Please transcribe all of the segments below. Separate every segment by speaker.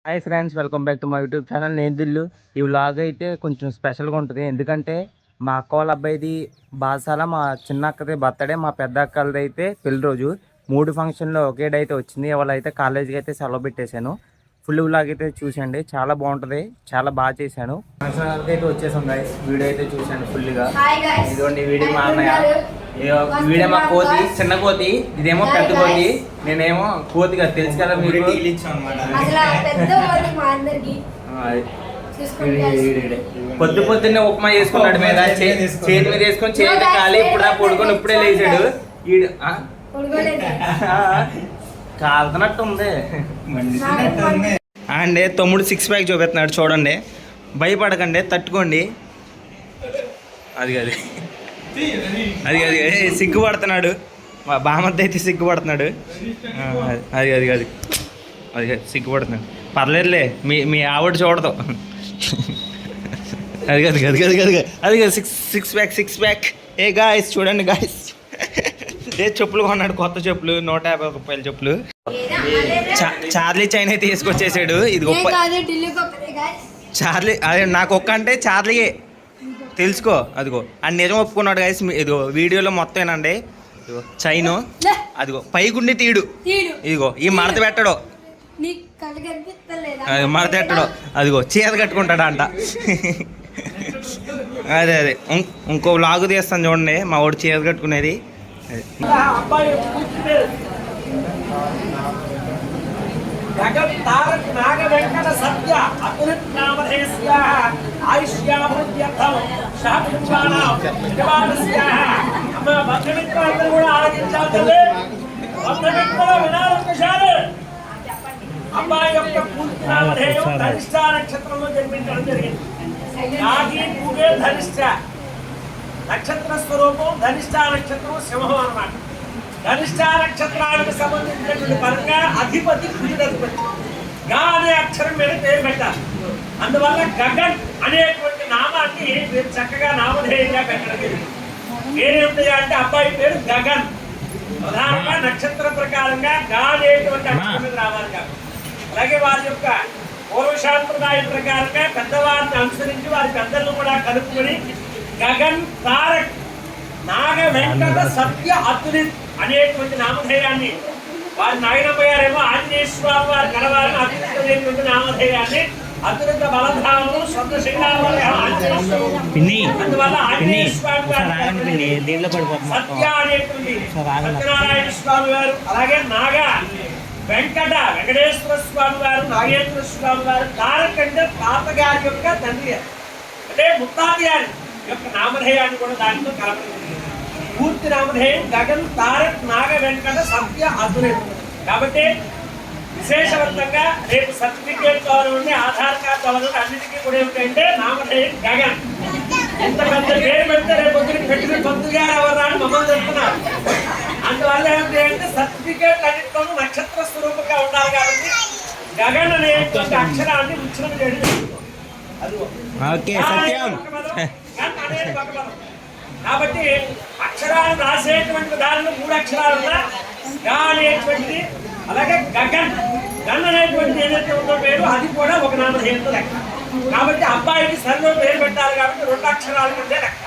Speaker 1: Hi friends, welcome back to my YouTube channel. నేను దిల్లు. ఈ vlog అయితే కొంచెం స్పెషల్గా ఉంటుంది. ఎందుకంటే మా అక్క వాళ్ళ అబ్బాయిది బాసాల, మా చిన్న అక్కది బర్త్డే, మా పెద్ద అక్కలది అయితే పెళ్లి రోజు. 3 ఫంక్షన్లు ఒకే డే అయితే వచ్చింది. ఇవాళ అయితే కాలేజీకి అయితే సెలవు పెట్టేశాను. ఫుల్ వ్లాగ్ అయితే చూసండి, చాలా బాగుంటుంది, చాలా బాగా చేశాను. ఫంక్షన్ అయితే వచ్చేసాం గైస్. వీడియో అయితే చూశాను ఫుల్గా. ఇదిగోండి వీడియో మా అన్నయ్య, వీడే మా కోతి, చిన్న కోతి, ఇదేమో పెద్ద కోతి, నేనేమో కోతిగా తెలుసు కదా మీరు. పొద్దు పొద్దున్నే ఉప్మా చేసుకున్నాడు మీద, చేతి మీద వేసుకొని చేతి కాలి ఇప్పుడు పడుకొని ఇప్పుడే లేచాడు. ఈడు కాలుతున్నట్టు ఉంది అండి. తమ్ముడు 6 ప్యాక్ చూపిస్తున్నాడు చూడండి. భయపడకండి, తట్టుకోండి. అది అది అది అది సిగ్గుపడుతున్నాడు. మా బామద్ద అయితే సిగ్గుపడుతున్నాడు. అది అది అది అది సిగ్గుపడుతున్నాడు. పర్లేదులే, మీ ఆవిడ చూడదు. అది అది అది అది అది అది సిక్స్ ప్యాక్. ఏ గాయస్ చూడండి గాయస్, ఏ చెప్పులు కొన్నాడు, కొత్త చెప్పులు, 150 రూపాయల చెప్పులు. చార్లీ చైన్ అయితే తీసుకొచ్చేసాడు. ఇది గొప్ప చార్లీ, అదే నాకు ఒక్క అంటే చార్లీయే తెలుసుకో. అదిగో అని నిజం ఒప్పుకున్నాడు గాయస్. ఇదిగో వీడియోలో మొత్తం ఏనండి. ఇదిగో చైను, అదిగో పైగుండి తీడు, ఇదిగో ఈ మడత పెట్టడు, మడత పెట్టడు, అదిగో చీర కట్టుకుంటాడు అంట. అదే అదే ఇంకో వ్లాగ్ తీస్తాను చూడండి, మా వాడు చీర కట్టుకునేది. నాగ వెంకట సత్య అతులిత్ నామధేయస్య ఆయుష్యామృత్యర్థం అమ్మ బంధుమిత్రులందరూ కూడా ఆలోచించాలి. బంధుమిత్రుల వినాలశాలు అమ్మాయి యొక్క పూర్తి నామధేయం ధనిష్ట నక్షత్రంలో జన్మించడం జరిగింది. నాగి పూగే ధనిష్ట నక్షత్ర స్వరూపం, ధనిష్ట నక్షత్రం సింహం అన్నమాట. ధనిష్ట నక్షత్రానికి సంబంధించినటువంటి పరంగా అధిపతి కుజుడు అధిపతి. గా అనే అక్షరం మీద పేరు పెట్టాలి. అందువల్ల గగన్ అనేటువంటి నామాన్ని మీరు చక్కగా నామధేయంగా పెట్టడం జరిగింది. పేరేమిటా అంటే అబ్బాయి పేరు గగన్. ప్రధానంగా నక్షత్ర ప్రకారంగా గా అనేటువంటి అక్షరం మీద రావాలి కాబట్టి, అలాగే వారి యొక్క పూర్వశాంప్రదాయ ప్రకారంగా పెద్దవారిని అనుసరించి వారి పెద్దలను కూడా కలుపుకొని గగన్ తారక్ నాగ వెంకట సత్య అతులిత్ అనేటువంటి నామధేయాన్ని, వారి నాయనపోయారేమో ఆంజనేయ స్వామి వారి కలవారిని అతులితమైనటువంటి నామధేయాన్ని అతులిత బలధామను సొంత శైలావళి అందువల్ల ఆంజనేయ స్వామి వారి సత్య అనేటువంటి సత్యనారాయణ స్వామి వారు, అలాగే నాగ వెంకట వెంకటేశ్వర స్వామి వారు, నాగేశ్వర స్వామి వారు. తారక్ అంటే తాతగారి యొక్క తండ్రి, అంటే ముత్తాత గారి యొక్క నామధేయాన్ని కూడా దాంట్లో కలపడం. పూర్తి నామధేయం గగన్ తారక్ నాగ వెంకట సత్య అతులిత్. కాబట్టి విశేషవంతంగా రేపు సర్టిఫికేట్ కావాలంటే ఆధార్ కార్డు కావాలంటే అన్నిటికీ కూడా ఏమిటంటే నామధేయం గగన్. ఎంత పెద్ద పేరు పెడితే రేపు పెట్టిన పంతులు గారు ఎవరా అని మమ్మల్ని చెప్తున్నారు. అందువల్ల ఏమిటి అంటే సర్టిఫికేట్ అన్నింటిలోనూ నక్షత్ర స్వరూపంగా ఉండాలి కాబట్టి గగన్ అనేటువంటి అక్షరాన్ని ఉచ్చారణ చేయడం. కాబట్టి అక్షరాలు రాసేటువంటి విధానంలో 3 అక్షరాలు ఉన్నా గా అనేటువంటిది, అలాగే గగన్ గన్ అనేటువంటిది ఏదైతే ఉందో పేరు అది కూడా ఒక నామధేయంతో లెక్క. కాబట్టి అబ్బాయికి సరిలో పేరు పెట్టాలి కాబట్టి 2 అక్షరాల కిందే లెక్క.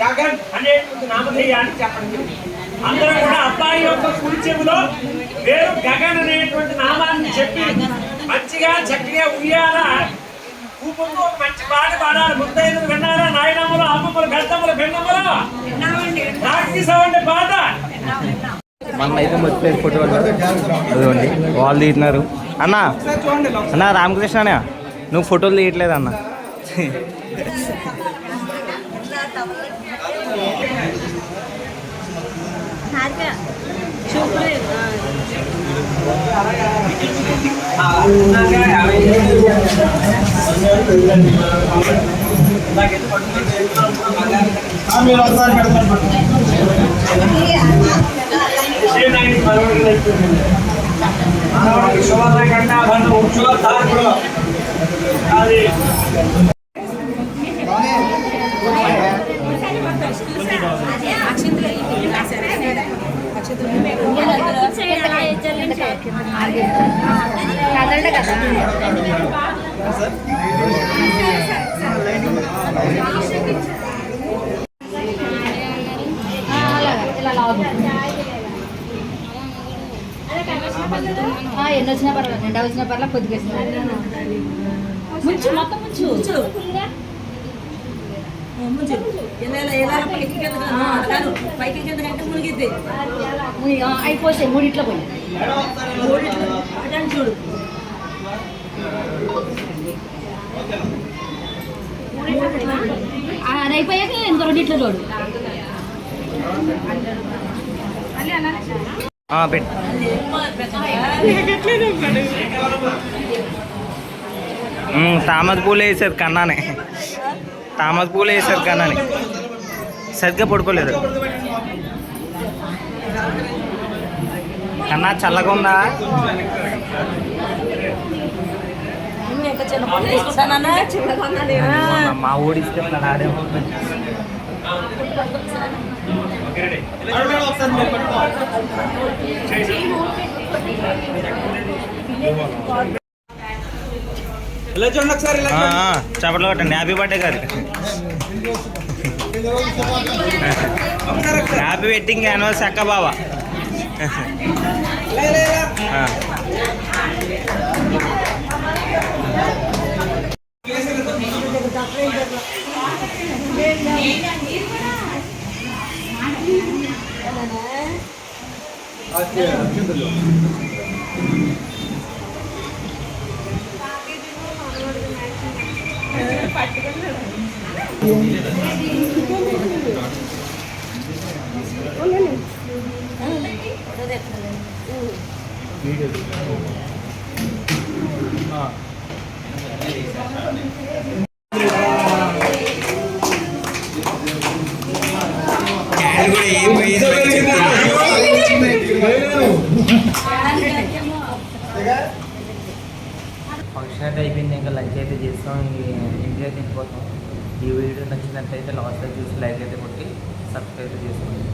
Speaker 1: గగన్ అనేటువంటి నామధేయాన్ని చెప్పడం జరిగింది. అందరూ కూడా అబ్బాయి యొక్క కుడి చెవిలో పేరు గగన్ అనేటువంటి నామాన్ని చెప్పి మంచిగా చక్కగా ఉయ్యాల ఊపుతూ ఒక మంచి పాట పాడాలి. ముత్తైదులు విన్నారా? నాయనమ్మలు, అమ్మమ్మలు, పెద్దమ్మలు, భిన్నమ్మలు పాట. మన అయితే మర్చిపోయి ఫోటో అదిగోండి వాళ్ళు తీస్తున్నారు. అన్నా అన్నా రామకృష్ణ అన్న, నువ్వు ఫోటోలు తీయట్లేదు అన్న.
Speaker 2: కదలడ ఎన్ని వచ్చినా పర్లేదు, నిండా వచ్చినా పర్లేదు, కొద్దిగా ముంచు మొత్తం ముంచు అయిపోతాయి. మూడిట్లో పోయి చూడు. అది అయిపోయాక ఇంకో రెండిట్లో చూడు.
Speaker 3: తామర పూలు వేసారు కన్నానే, తామర పూలు వేసారు కన్నాని, సరిగ్గా పడుకోలేదు. కన్నా చల్లగా ఉందా? మా ఊడిస్తే ఆడే చప్పట్లు కొట్టండి. హ్యాపీ బర్త్డే గారు, హ్యాపీ వెడ్డింగ్ యానివర్సరీ అక్క బావ. ఫంక్షన్ అయితే అయిపోయింది, ఇంకా లంచ్ అయితే చేస్తాం, ఇంటికి అయితే వెళ్ళిపోతాం. ఈ వీడియో నచ్చినట్లయితే లాస్ట్లో చూసి లైక్ అయితే కొట్టి సబ్స్క్రైబ్ చేసుకోండి.